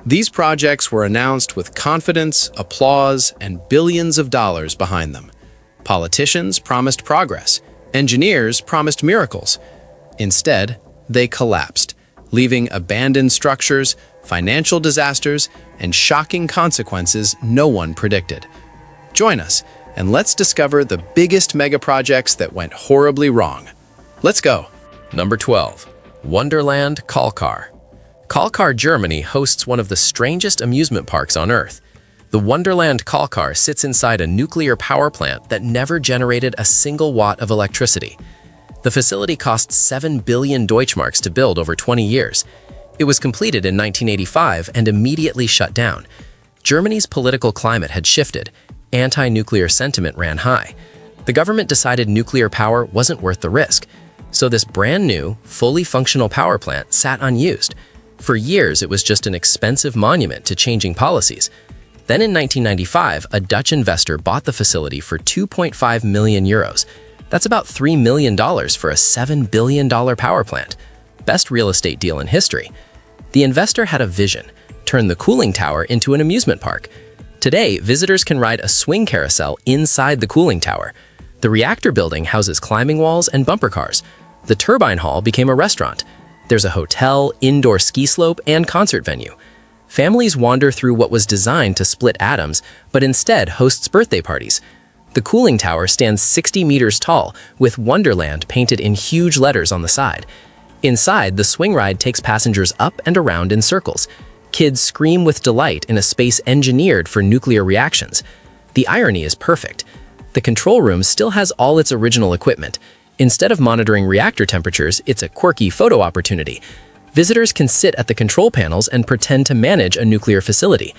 These projects were announced with confidence, applause, and billions of dollars behind them. Politicians promised progress. Engineers promised miracles. Instead, they collapsed, leaving abandoned structures, financial disasters, and shocking consequences no one predicted. Join us, and let's discover the biggest megaprojects that went horribly wrong. Let's go! Number 12. Wonderland Kalkar. Kalkar, Germany hosts one of the strangest amusement parks on Earth. The Wonderland Kalkar sits inside a nuclear power plant that never generated a single watt of electricity. The facility cost 7 billion Deutschmarks to build over 20 years. It was completed in 1985 and immediately shut down. Germany's political climate had shifted. Anti-nuclear sentiment ran high. The government decided nuclear power wasn't worth the risk. So this brand new, fully functional power plant sat unused. For years, it was just an expensive monument to changing policies. Then in 1995, a Dutch investor bought the facility for 2.5 million euros. That's about $3 million for a $7 billion power plant. Best real estate deal in history. The investor had a vision: turn the cooling tower into an amusement park. Today, visitors can ride a swing carousel inside the cooling tower. The reactor building houses climbing walls and bumper cars. The turbine hall became a restaurant. There's a hotel, indoor ski slope, and concert venue. Families wander through what was designed to split atoms, but instead hosts birthday parties. The cooling tower stands 60 meters tall, with Wonderland painted in huge letters on the side. Inside, the swing ride takes passengers up and around in circles. Kids scream with delight in a space engineered for nuclear reactions. The irony is perfect. The control room still has all its original equipment. Instead of monitoring reactor temperatures, it's a quirky photo opportunity. Visitors can sit at the control panels and pretend to manage a nuclear facility.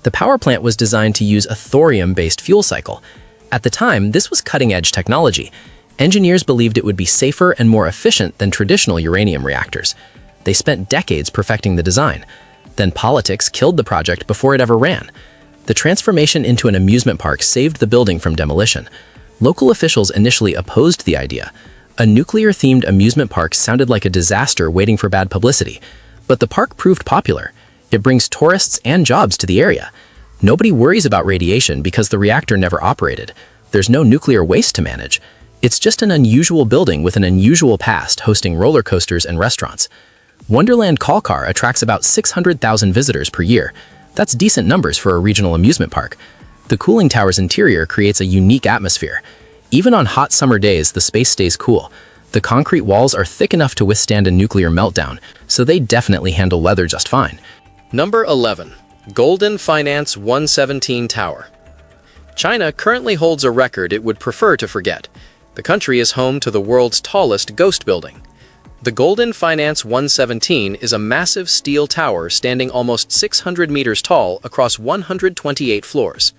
The power plant was designed to use a thorium-based fuel cycle. At the time, this was cutting-edge technology. Engineers believed it would be safer and more efficient than traditional uranium reactors. They spent decades perfecting the design. Then politics killed the project before it ever ran. The transformation into an amusement park saved the building from demolition. Local officials initially opposed the idea. A nuclear-themed amusement park sounded like a disaster waiting for bad publicity. But the park proved popular. It brings tourists and jobs to the area. Nobody worries about radiation because the reactor never operated. There's no nuclear waste to manage. It's just an unusual building with an unusual past hosting roller coasters and restaurants. Wonderland Kalkar attracts about 600,000 visitors per year. That's decent numbers for a regional amusement park. The cooling tower's interior creates a unique atmosphere. Even on hot summer days, the space stays cool. The concrete walls are thick enough to withstand a nuclear meltdown, so they definitely handle weather just fine. Number 11. Goldin Finance 117 Tower. China currently holds a record it would prefer to forget. The country is home to the world's tallest ghost building. The Goldin Finance 117 is a massive steel tower standing almost 600 meters tall across 128 floors.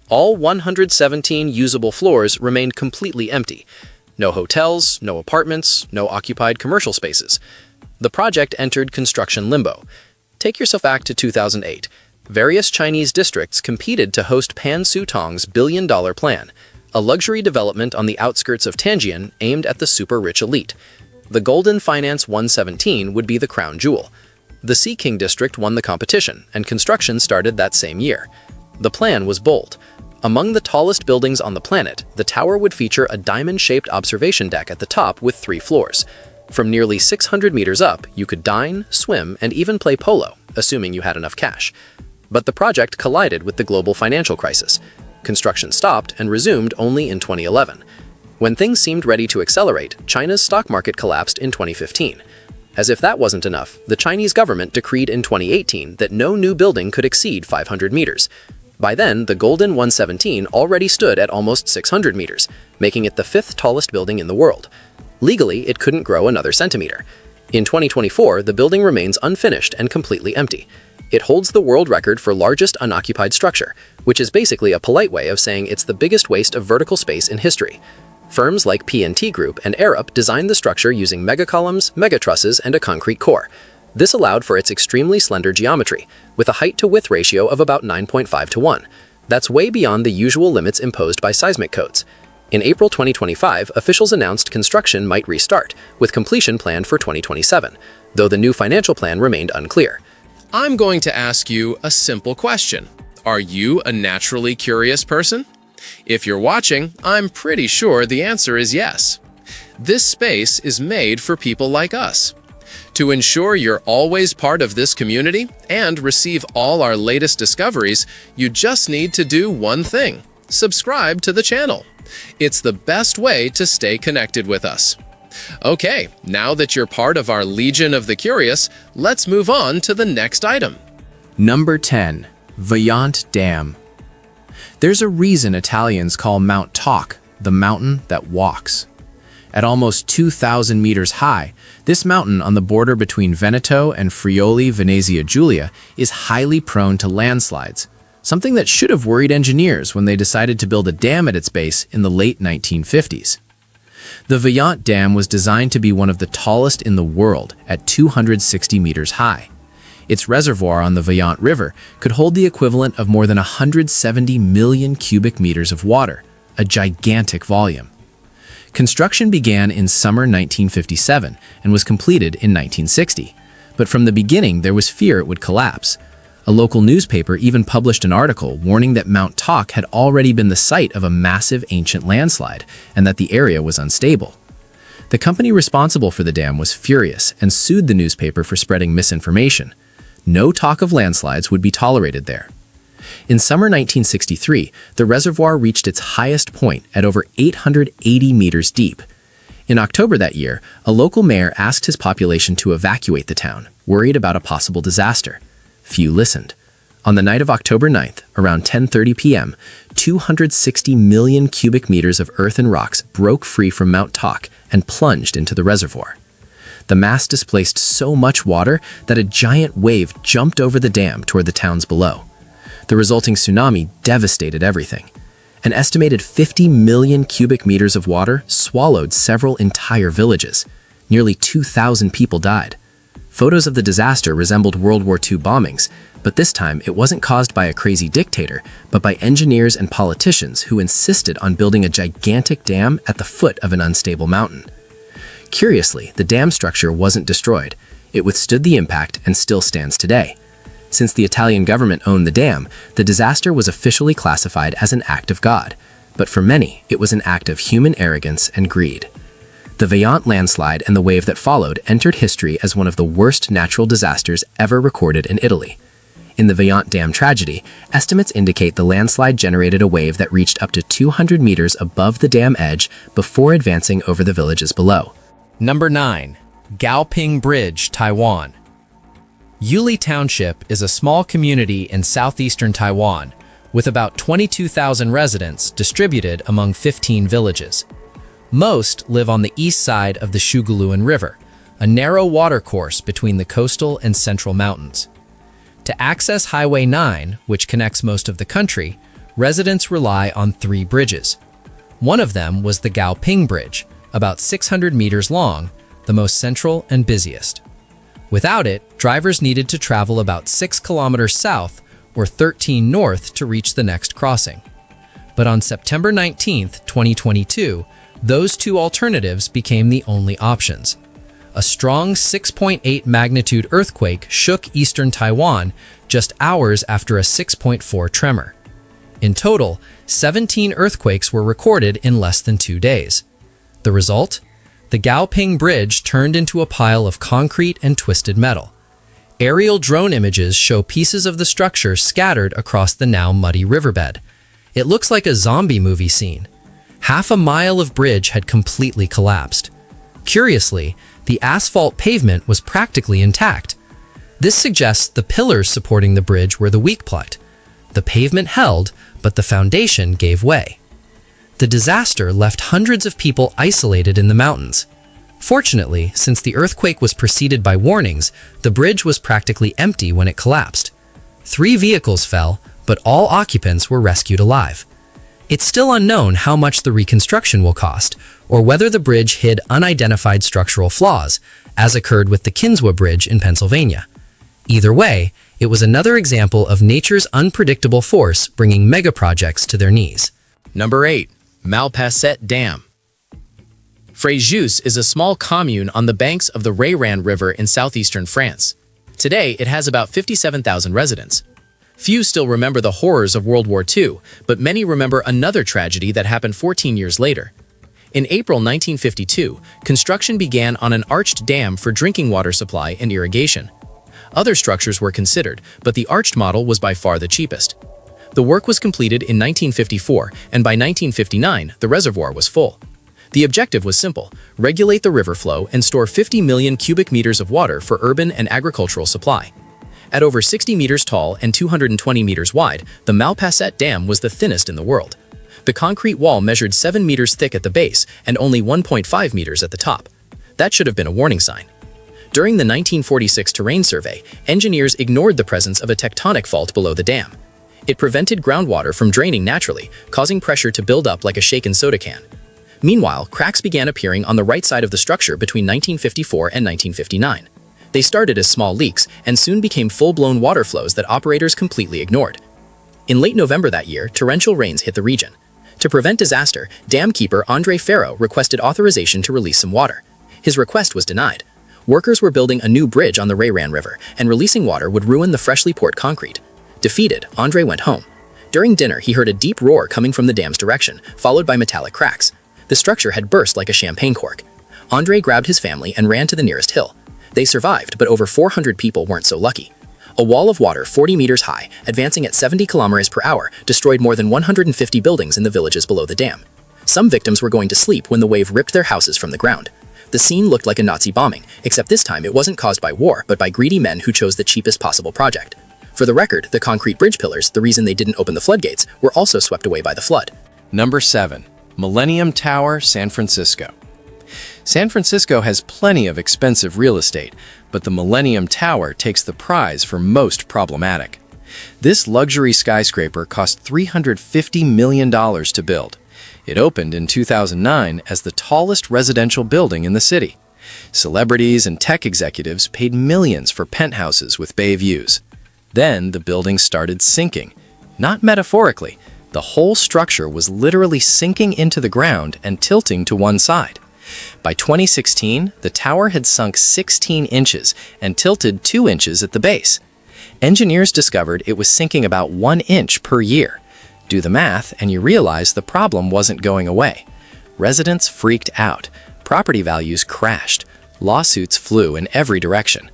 All 117 usable floors remained completely empty. No hotels, no apartments, no occupied commercial spaces. The project entered construction limbo. Take yourself back to 2008. Various Chinese districts competed to host Pan Su-tong's billion-dollar plan, a luxury development on the outskirts of Tianjin aimed at the super-rich elite. The Goldin Finance 117 would be the crown jewel. The Sea King district won the competition, and construction started that same year. The plan was bold. Among the tallest buildings on the planet, the tower would feature a diamond-shaped observation deck at the top with 3 floors. From nearly 600 meters up, you could dine, swim, and even play polo, assuming you had enough cash. But the project collided with the global financial crisis. Construction stopped and resumed only in 2011. When things seemed ready to accelerate, China's stock market collapsed in 2015. As if that wasn't enough, the Chinese government decreed in 2018 that no new building could exceed 500 meters. By then, the Goldin 117 already stood at almost 600 meters, making it the 5th tallest building in the world. Legally, it couldn't grow another centimeter. In 2024, the building remains unfinished and completely empty. It holds the world record for largest unoccupied structure, which is basically a polite way of saying it's the biggest waste of vertical space in history. Firms like P&T Group and Arup designed the structure using megacolumns, megatrusses, and a concrete core. This allowed for its extremely slender geometry, with a height-to-width ratio of about 9.5 to 1. That's way beyond the usual limits imposed by seismic codes. In April 2025, officials announced construction might restart, with completion planned for 2027, though the new financial plan remained unclear. I'm going to ask you a simple question. Are you a naturally curious person? If you're watching, I'm pretty sure the answer is yes. This space is made for people like us. To ensure you're always part of this community and receive all our latest discoveries, you just need to do one thing: subscribe to the channel. It's the best way to stay connected with us. Okay, now that you're part of our Legion of the Curious, let's move on to the next item. Number 10. Vajont Dam. There's a reason Italians call Mount Toc the mountain that walks. At almost 2,000 meters high, this mountain on the border between Veneto and Friuli Venezia Giulia is highly prone to landslides, something that should have worried engineers when they decided to build a dam at its base in the late 1950s. The Vajont Dam was designed to be one of the tallest in the world at 260 meters high. Its reservoir on the Vajont River could hold the equivalent of more than 170 million cubic meters of water, a gigantic volume. Construction began in summer 1957 and was completed in 1960, but from the beginning there was fear it would collapse. A local newspaper even published an article warning that Mount Toc had already been the site of a massive ancient landslide and that the area was unstable. The company responsible for the dam was furious and sued the newspaper for spreading misinformation. No talk of landslides would be tolerated there. In summer 1963, the reservoir reached its highest point at over 880 meters deep. In October that year, a local mayor asked his population to evacuate the town, worried about a possible disaster. Few listened. On the night of October 9th, around 10:30 p.m., 260 million cubic meters of earth and rocks broke free from Mount Toc and plunged into the reservoir. The mass displaced so much water that a giant wave jumped over the dam toward the towns below. The resulting tsunami devastated everything. An estimated 50 million cubic meters of water swallowed several entire villages. Nearly 2,000 people died. Photos of the disaster resembled World War II bombings, but this time it wasn't caused by a crazy dictator, but by engineers and politicians who insisted on building a gigantic dam at the foot of an unstable mountain. Curiously, the dam structure wasn't destroyed. It withstood the impact and still stands today. Since the Italian government owned the dam, the disaster was officially classified as an act of God, but for many, it was an act of human arrogance and greed. The Vajont landslide and the wave that followed entered history as one of the worst natural disasters ever recorded in Italy. In the Vajont Dam tragedy, estimates indicate the landslide generated a wave that reached up to 200 meters above the dam edge before advancing over the villages below. Number 9. Gaoping Bridge, Taiwan. Yuli Township is a small community in southeastern Taiwan with about 22,000 residents distributed among 15 villages. Most live on the east side of the Shugaluan River, a narrow watercourse between the coastal and central mountains. To access Highway 9, which connects most of the country, residents rely on 3 bridges. One of them was the Gaoping Bridge, about 600 meters long, the most central and busiest. Without it, drivers needed to travel about 6 kilometers south or 13 north to reach the next crossing. But on September 19, 2022, those 2 alternatives became the only options. A strong 6.8 magnitude earthquake shook eastern Taiwan just hours after a 6.4 tremor. In total, 17 earthquakes were recorded in less than 2 days. The result? The Gaoping Bridge turned into a pile of concrete and twisted metal. Aerial drone images show pieces of the structure scattered across the now muddy riverbed. It looks like a zombie movie scene. Half a mile of bridge had completely collapsed. Curiously, the asphalt pavement was practically intact. This suggests the pillars supporting the bridge were the weak point. The pavement held, but the foundation gave way. The disaster left hundreds of people isolated in the mountains. Fortunately, since the earthquake was preceded by warnings, the bridge was practically empty when it collapsed. 3 vehicles fell, but all occupants were rescued alive. It's still unknown how much the reconstruction will cost, or whether the bridge hid unidentified structural flaws, as occurred with the Kinzua Bridge in Pennsylvania. Either way, it was another example of nature's unpredictable force bringing megaprojects to their knees. Number 8. Malpasset Dam. Fréjus is a small commune on the banks of the Reyran River in southeastern France. Today, it has about 57,000 residents. Few still remember the horrors of World War II, but many remember another tragedy that happened 14 years later. In April 1952, construction began on an arched dam for drinking water supply and irrigation. Other structures were considered, but the arched model was by far the cheapest. The work was completed in 1954, and by 1959, the reservoir was full. The objective was simple: regulate the river flow and store 50 million cubic meters of water for urban and agricultural supply. At over 60 meters tall and 220 meters wide, the Malpasset Dam was the thinnest in the world. The concrete wall measured 7 meters thick at the base and only 1.5 meters at the top. That should have been a warning sign. During the 1946 terrain survey, engineers ignored the presence of a tectonic fault below the dam. It prevented groundwater from draining naturally, causing pressure to build up like a shaken soda can. Meanwhile, cracks began appearing on the right side of the structure between 1954 and 1959. They started as small leaks and soon became full-blown water flows that operators completely ignored. In late November that year, torrential rains hit the region. To prevent disaster, dam keeper Andre Farrow requested authorization to release some water. His request was denied. Workers were building a new bridge on the Rayran River, and releasing water would ruin the freshly poured concrete. Defeated, Andre went home. During dinner, he heard a deep roar coming from the dam's direction, followed by metallic cracks. The structure had burst like a champagne cork. Andre grabbed his family and ran to the nearest hill. They survived, but over 400 people weren't so lucky. A wall of water 40 meters high, advancing at 70 kilometers per hour, destroyed more than 150 buildings in the villages below the dam. Some victims were going to sleep when the wave ripped their houses from the ground. The scene looked like a Nazi bombing, except this time it wasn't caused by war, but by greedy men who chose the cheapest possible project. For the record, the concrete bridge pillars, the reason they didn't open the floodgates, were also swept away by the flood. Number 7. Millennium Tower, San Francisco. San Francisco has plenty of expensive real estate, but the Millennium Tower takes the prize for most problematic. This luxury skyscraper cost $350 million to build. It opened in 2009 as the tallest residential building in the city. Celebrities and tech executives paid millions for penthouses with bay views. Then the building started sinking. Not metaphorically, the whole structure was literally sinking into the ground and tilting to one side. By 2016, the tower had sunk 16 inches and tilted 2 inches at the base. Engineers discovered it was sinking about 1 inch per year. Do the math and you realize the problem wasn't going away. Residents freaked out. Property values crashed. Lawsuits flew in every direction.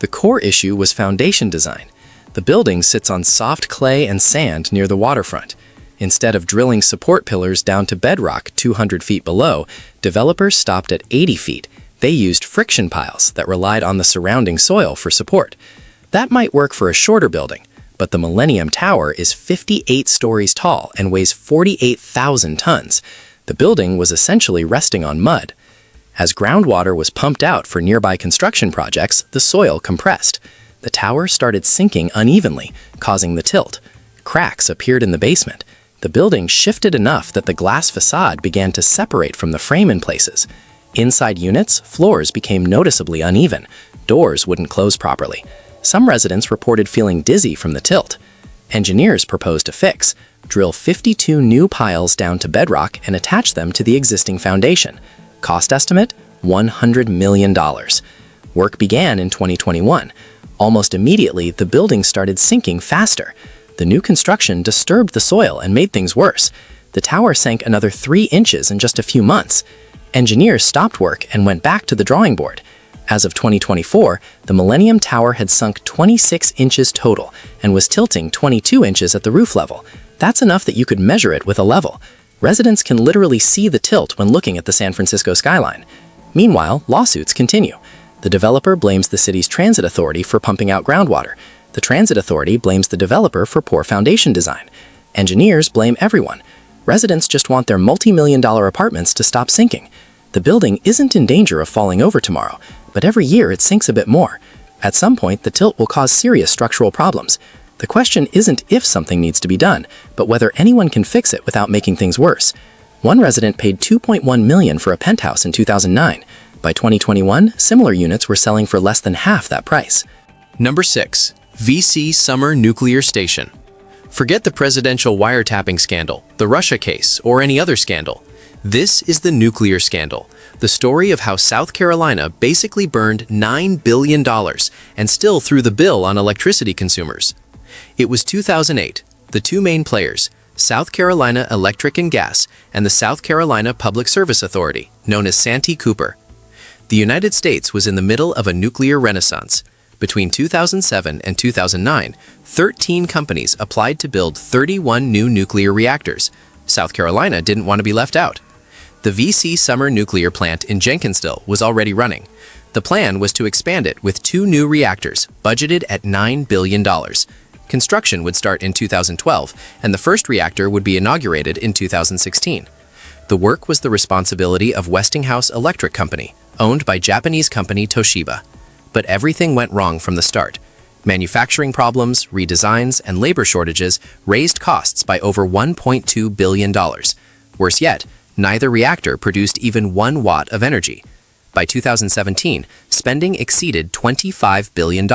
The core issue was foundation design. The building sits on soft clay and sand near the waterfront. Instead of drilling support pillars down to bedrock 200 feet below, developers stopped at 80 feet. They used friction piles that relied on the surrounding soil for support. That might work for a shorter building, but the Millennium Tower is 58 stories tall and weighs 48,000 tons. The building was essentially resting on mud. As groundwater was pumped out for nearby construction projects, the soil compressed. The tower started sinking unevenly, causing the tilt. Cracks appeared in the basement. The building shifted enough that the glass facade began to separate from the frame in places. Inside units, floors became noticeably uneven. Doors wouldn't close properly. Some residents reported feeling dizzy from the tilt. Engineers proposed a fix: drill 52 new piles down to bedrock and attach them to the existing foundation. Cost estimate: $100 million. Work began in 2021. Almost immediately, the building started sinking faster. The new construction disturbed the soil and made things worse. The tower sank another 3 inches in just a few months. Engineers stopped work and went back to the drawing board. As of 2024, the Millennium Tower had sunk 26 inches total and was tilting 22 inches at the roof level. That's enough that you could measure it with a level. Residents can literally see the tilt when looking at the San Francisco skyline. Meanwhile, lawsuits continue. The developer blames the city's transit authority for pumping out groundwater. The transit authority blames the developer for poor foundation design. Engineers blame everyone. Residents just want their multi-million-dollar apartments to stop sinking. The building isn't in danger of falling over tomorrow, but every year it sinks a bit more. At some point, the tilt will cause serious structural problems. The question isn't if something needs to be done, but whether anyone can fix it without making things worse. One resident paid $2.1 million for a penthouse in 2009. By 2021, similar units were selling for less than half that price. Number 6. VC Summer Nuclear Station. Forget the presidential wiretapping scandal, the Russia case, or any other scandal. This is the nuclear scandal, the story of how South Carolina basically burned $9 billion and still threw the bill on electricity consumers. It was 2008. The two main players, South Carolina Electric and Gas and the South Carolina Public Service Authority, known as Santee Cooper. The United States was in the middle of a nuclear renaissance. Between 2007 and 2009, 13 companies applied to build 31 new nuclear reactors. South Carolina didn't want to be left out. The VC Summer nuclear plant in Jenkinsville was already running. The plan was to expand it with 2 new reactors, budgeted at $9 billion. Construction would start in 2012, and the first reactor would be inaugurated in 2016. The work was the responsibility of Westinghouse Electric Company, owned by Japanese company Toshiba. But everything went wrong from the start. Manufacturing problems, redesigns, and labor shortages raised costs by over $1.2 billion. Worse yet, neither reactor produced even 1 watt of energy. By 2017, spending exceeded $25 billion.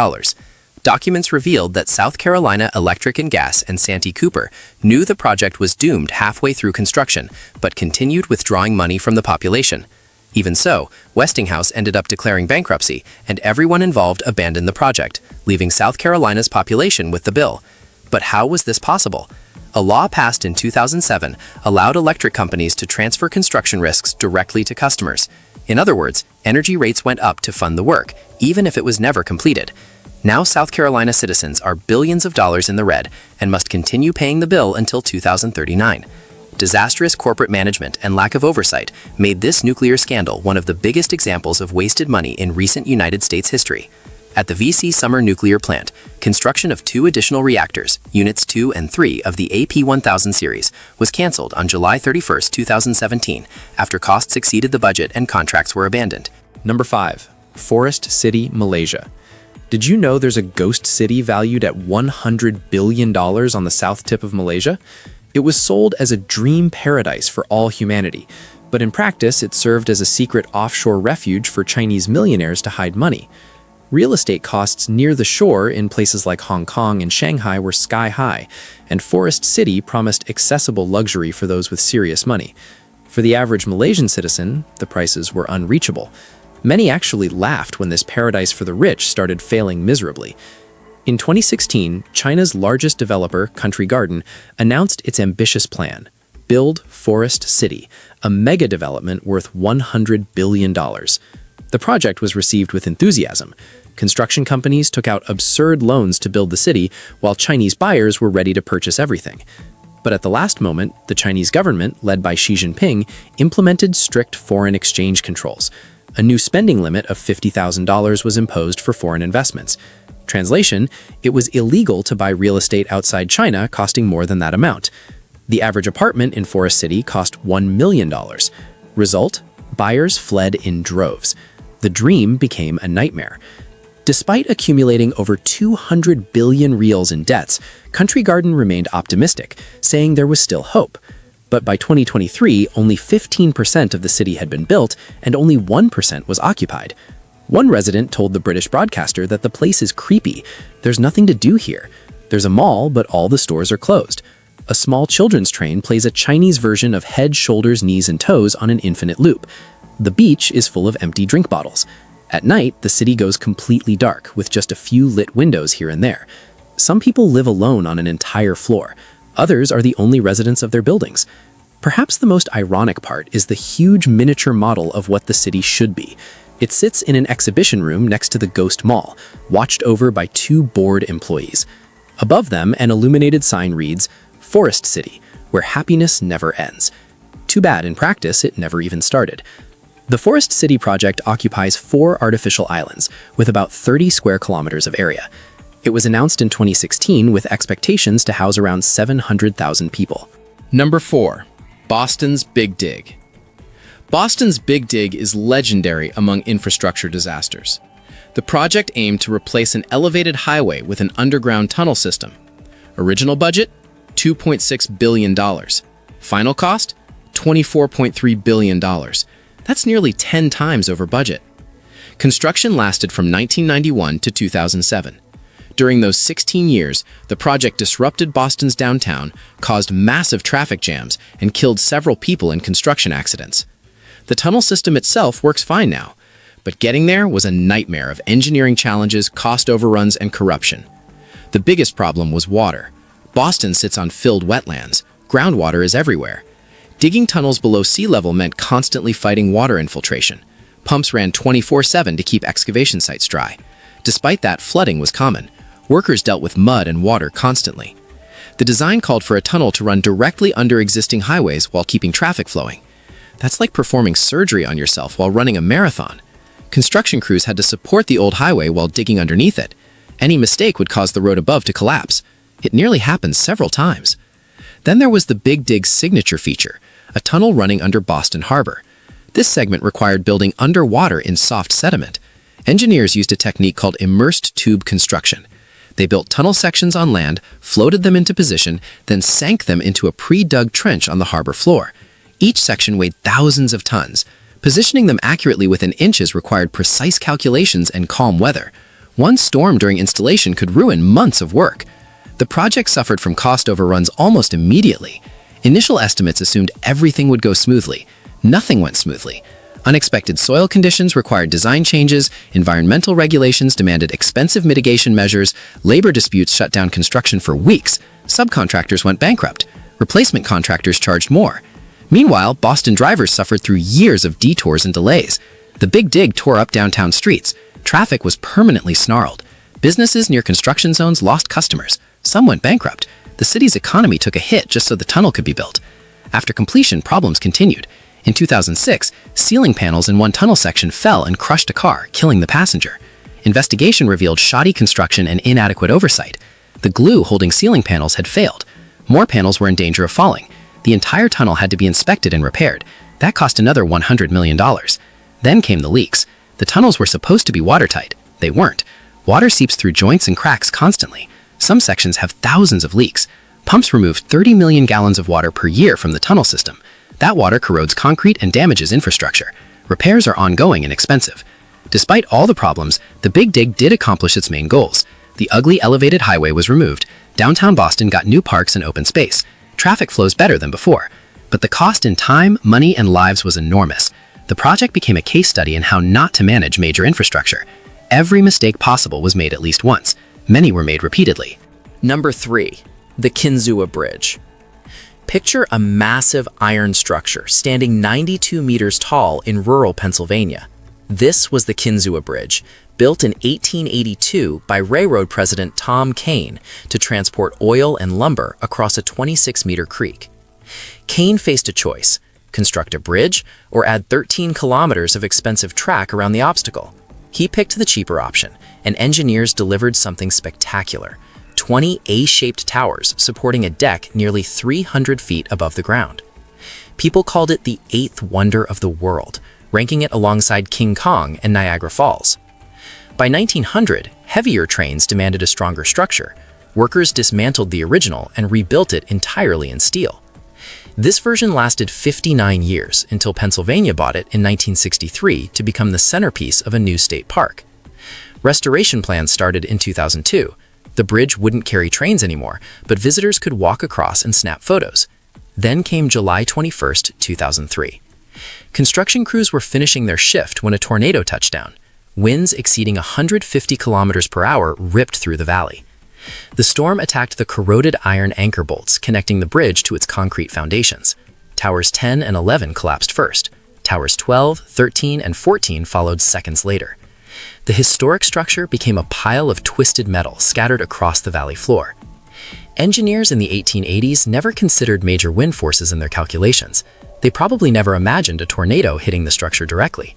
Documents revealed that South Carolina Electric and Gas and Santee Cooper knew the project was doomed halfway through construction, but continued withdrawing money from the population. Even so, Westinghouse ended up declaring bankruptcy, and everyone involved abandoned the project, leaving South Carolina's population with the bill. But how was this possible? A law passed in 2007 allowed electric companies to transfer construction risks directly to customers. In other words, energy rates went up to fund the work, even if it was never completed. Now South Carolina citizens are billions of dollars in the red and must continue paying the bill until 2039. Disastrous corporate management and lack of oversight made this nuclear scandal one of the biggest examples of wasted money in recent United States history. At the VC Summer nuclear plant, construction of 2 additional reactors, Units 2 and 3 of the AP1000 series, was canceled on July 31, 2017, after costs exceeded the budget and contracts were abandoned. Number 5. Forest City, Malaysia. Did you know there's a ghost city valued at $100 billion on the south tip of Malaysia? It was sold as a dream paradise for all humanity, but in practice it served as a secret offshore refuge for Chinese millionaires to hide money. Real estate costs near the shore in places like Hong Kong and Shanghai were sky high, and Forest City promised accessible luxury for those with serious money. For the average Malaysian citizen, the prices were unreachable. Many actually laughed when this paradise for the rich started failing miserably. In 2016, China's largest developer, Country Garden, announced its ambitious plan: Build Forest City, a mega development worth $100 billion. The project was received with enthusiasm. Construction companies took out absurd loans to build the city, while Chinese buyers were ready to purchase everything. But at the last moment, the Chinese government, led by Xi Jinping, implemented strict foreign exchange controls. A new spending limit of $50,000 was imposed for foreign investments. Translation, it was illegal to buy real estate outside China costing more than that amount. The average apartment in Forest City cost $1 million. Result, buyers fled in droves. The dream became a nightmare. Despite accumulating over 200 billion reals in debts, Country Garden remained optimistic, saying there was still hope. But by 2023, only 15% of the city had been built, and only 1% was occupied. One resident told the British broadcaster that the place is creepy. There's nothing to do here. There's a mall, but all the stores are closed. A small children's train plays a Chinese version of Head, Shoulders, Knees, and Toes on an infinite loop. The beach is full of empty drink bottles. At night, the city goes completely dark, with just a few lit windows here and there. Some people live alone on an entire floor. Others are the only residents of their buildings. Perhaps the most ironic part is the huge miniature model of what the city should be. It sits in an exhibition room next to the Ghost Mall, watched over by 2 bored employees. Above them, an illuminated sign reads, Forest City, where happiness never ends. Too bad, in practice, it never even started. The Forest City project occupies 4 artificial islands, with about 30 square kilometers of area. It was announced in 2016 with expectations to house around 700,000 people. Number 4. Boston's Big Dig. Boston's Big Dig is legendary among infrastructure disasters. The project aimed to replace an elevated highway with an underground tunnel system. Original budget, $2.6 billion. Final cost, $24.3 billion. That's nearly 10 times over budget. Construction lasted from 1991 to 2007. During those 16 years, the project disrupted Boston's downtown, caused massive traffic jams, and killed several people in construction accidents. The tunnel system itself works fine now, but getting there was a nightmare of engineering challenges, cost overruns, and corruption. The biggest problem was water. Boston sits on filled wetlands. Groundwater is everywhere. Digging tunnels below sea level meant constantly fighting water infiltration. Pumps ran 24/7 to keep excavation sites dry. Despite that, flooding was common. Workers dealt with mud and water constantly. The design called for a tunnel to run directly under existing highways while keeping traffic flowing. That's like performing surgery on yourself while running a marathon. Construction crews had to support the old highway while digging underneath it. Any mistake would cause the road above to collapse. It nearly happened several times. Then there was the Big Dig's signature feature, a tunnel running under Boston Harbor. This segment required building underwater in soft sediment. Engineers used a technique called immersed tube construction. They built tunnel sections on land, floated them into position, then sank them into a pre-dug trench on the harbor floor. Each section weighed thousands of tons. Positioning them accurately within inches required precise calculations and calm weather. One storm during installation could ruin months of work. The project suffered from cost overruns almost immediately. Initial estimates assumed everything would go smoothly. Nothing went smoothly. Unexpected soil conditions required design changes, environmental regulations demanded expensive mitigation measures, labor disputes shut down construction for weeks, subcontractors went bankrupt, replacement contractors charged more. Meanwhile, Boston drivers suffered through years of detours and delays. The Big Dig tore up downtown streets. Traffic was permanently snarled. Businesses near construction zones lost customers. Some went bankrupt. The city's economy took a hit just so the tunnel could be built. After completion, problems continued. In 2006, ceiling panels in one tunnel section fell and crushed a car, killing the passenger. Investigation revealed shoddy construction and inadequate oversight. The glue holding ceiling panels had failed. More panels were in danger of falling. The entire tunnel had to be inspected and repaired. That cost another $100 million. Then came the leaks. The tunnels were supposed to be watertight. They weren't. Water seeps through joints and cracks constantly. Some sections have thousands of leaks. Pumps remove 30 million gallons of water per year from the tunnel system. That water corrodes concrete and damages infrastructure. Repairs are ongoing and expensive. Despite all the problems, the Big Dig did accomplish its main goals. The ugly elevated highway was removed. Downtown Boston got new parks and open space. Traffic flows better than before. But the cost in time, money, and lives was enormous. The project became a case study in how not to manage major infrastructure. Every mistake possible was made at least once. Many were made repeatedly. Number 3. The Kinzua Bridge. Picture a massive iron structure standing 92 meters tall in rural Pennsylvania. This was the Kinzua Bridge, built in 1882 by railroad president Tom Kane to transport oil and lumber across a 26-meter creek. Kane faced a choice: construct a bridge or add 13 kilometers of expensive track around the obstacle. He picked the cheaper option, and engineers delivered something spectacular: 20 A-shaped towers supporting a deck nearly 300 feet above the ground. People called it the 8th wonder of the world, ranking it alongside King Kong and Niagara Falls. By 1900, heavier trains demanded a stronger structure. Workers dismantled the original and rebuilt it entirely in steel. This version lasted 59 years until Pennsylvania bought it in 1963 to become the centerpiece of a new state park. Restoration plans started in 2002. The bridge wouldn't carry trains anymore, but visitors could walk across and snap photos. Then came July 21, 2003. Construction crews were finishing their shift when a tornado touched down. Winds exceeding 150 kilometers per hour ripped through the valley. The storm attacked the corroded iron anchor bolts connecting the bridge to its concrete foundations. Towers 10 and 11 collapsed first. Towers 12, 13, and 14 followed seconds later. The historic structure became a pile of twisted metal scattered across the valley floor. Engineers in the 1880s never considered major wind forces in their calculations. They probably never imagined a tornado hitting the structure directly.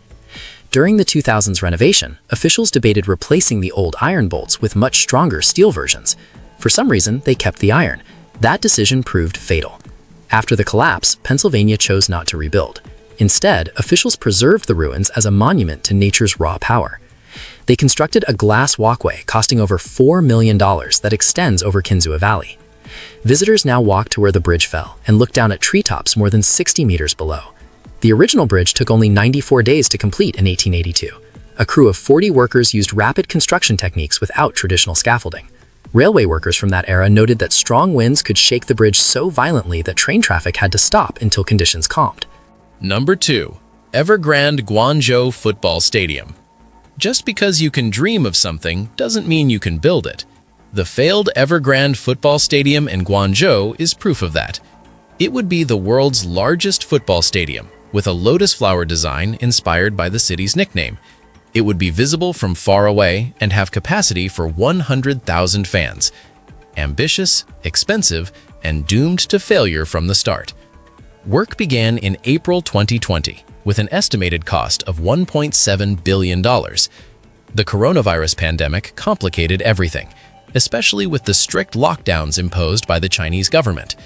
During the 2000s renovation, officials debated replacing the old iron bolts with much stronger steel versions. For some reason, they kept the iron. That decision proved fatal. After the collapse, Pennsylvania chose not to rebuild. Instead, officials preserved the ruins as a monument to nature's raw power. They constructed a glass walkway costing over $4 million that extends over Kinzua Valley. Visitors now walk to where the bridge fell and look down at treetops more than 60 meters below. The original bridge took only 94 days to complete in 1882. A crew of 40 workers used rapid construction techniques without traditional scaffolding. Railway workers from that era noted that strong winds could shake the bridge so violently that train traffic had to stop until conditions calmed. Number 2. Evergrande Guangzhou Football Stadium. Just because you can dream of something doesn't mean you can build it. The failed Evergrande Football Stadium in Guangzhou is proof of that. It would be the world's largest football stadium, with a lotus flower design inspired by the city's nickname. It would be visible from far away and have capacity for 100,000 fans. Ambitious, expensive, and doomed to failure from the start. Work began in April 2020 with an estimated cost of $1.7 billion. The coronavirus pandemic complicated everything, especially with the strict lockdowns imposed by the Chinese government.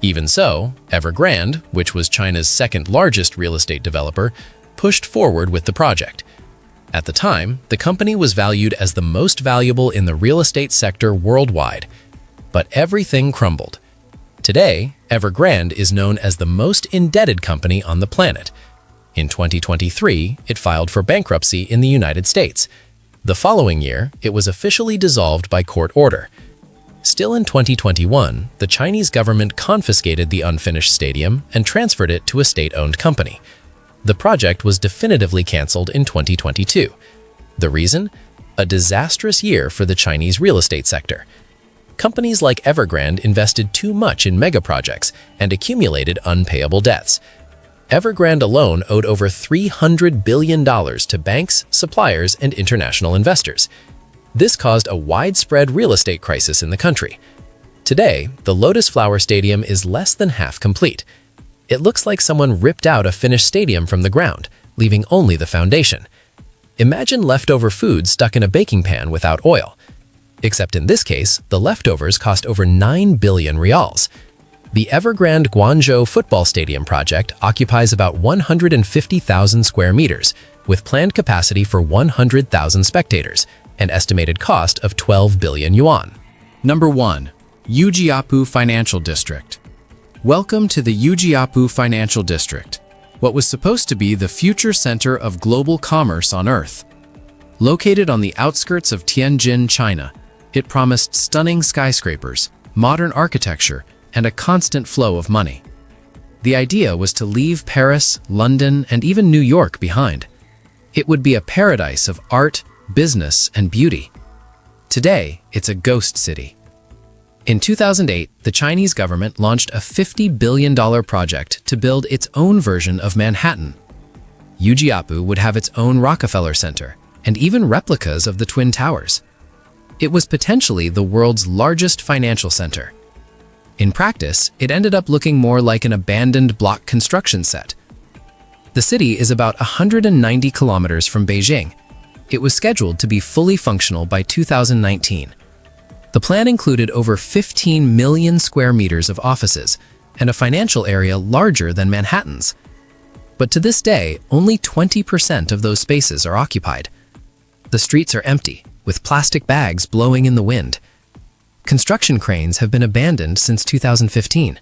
Even so, Evergrande, which was China's second largest real estate developer, pushed forward with the project. At the time, the company was valued as the most valuable in the real estate sector worldwide. But everything crumbled. Today, Evergrande is known as the most indebted company on the planet. In 2023, it filed for bankruptcy in the United States. The following year, it was officially dissolved by court order. Still in 2021, the Chinese government confiscated the unfinished stadium and transferred it to a state-owned company. The project was definitively cancelled in 2022. The reason? A disastrous year for the Chinese real estate sector. Companies like Evergrande invested too much in mega-projects and accumulated unpayable debts. Evergrande alone owed over $300 billion to banks, suppliers, and international investors. This caused a widespread real estate crisis in the country. Today, the Lotus Flower Stadium is less than half complete. It looks like someone ripped out a finished stadium from the ground, leaving only the foundation. Imagine leftover food stuck in a baking pan without oil. Except in this case, the leftovers cost over 9 billion reals. The Evergrande Guangzhou Football Stadium project occupies about 150,000 square meters, with planned capacity for 100,000 spectators, and estimated cost of 12 billion yuan. Number 1. Yujiapu Financial District. Welcome to the Yujiapu Financial District, what was supposed to be the future center of global commerce on Earth. Located on the outskirts of Tianjin, China, it promised stunning skyscrapers, modern architecture, and a constant flow of money. The idea was to leave Paris, London, and even New York behind. It would be a paradise of art, business, and beauty. Today, it's a ghost city. In 2008, the Chinese government launched a $50 billion project to build its own version of Manhattan. Yujiapu would have its own Rockefeller Center, and even replicas of the Twin Towers. It was potentially the world's largest financial center. In practice, it ended up looking more like an abandoned block construction set. The city is about 190 kilometers from Beijing. It was scheduled to be fully functional by 2019. The plan included over 15 million square meters of offices and a financial area larger than Manhattan's. But to this day, only 20% of those spaces are occupied. The streets are empty, with plastic bags blowing in the wind. Construction cranes have been abandoned since 2015.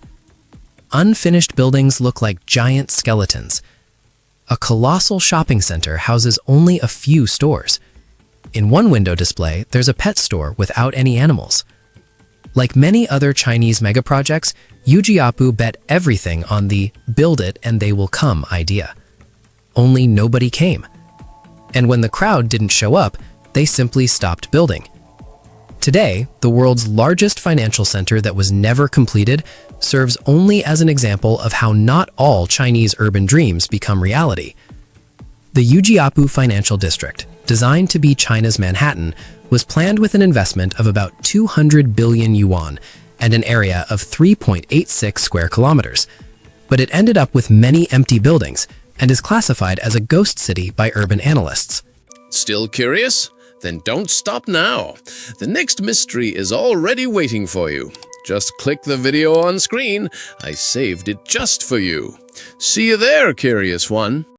Unfinished buildings look like giant skeletons. A colossal shopping center houses only a few stores. In one window display, there's a pet store without any animals. Like many other Chinese megaprojects, Yujiapu bet everything on the "build it and they will come" idea. Only nobody came. And when the crowd didn't show up, they simply stopped building. Today, the world's largest financial center that was never completed serves only as an example of how not all Chinese urban dreams become reality. The Yujiapu Financial District, designed to be China's Manhattan, was planned with an investment of about 200 billion yuan and an area of 3.86 square kilometers. But it ended up with many empty buildings and is classified as a ghost city by urban analysts. Still curious? Then don't stop now. The next mystery is already waiting for you. Just click the video on screen. I saved it just for you. See you there, curious one.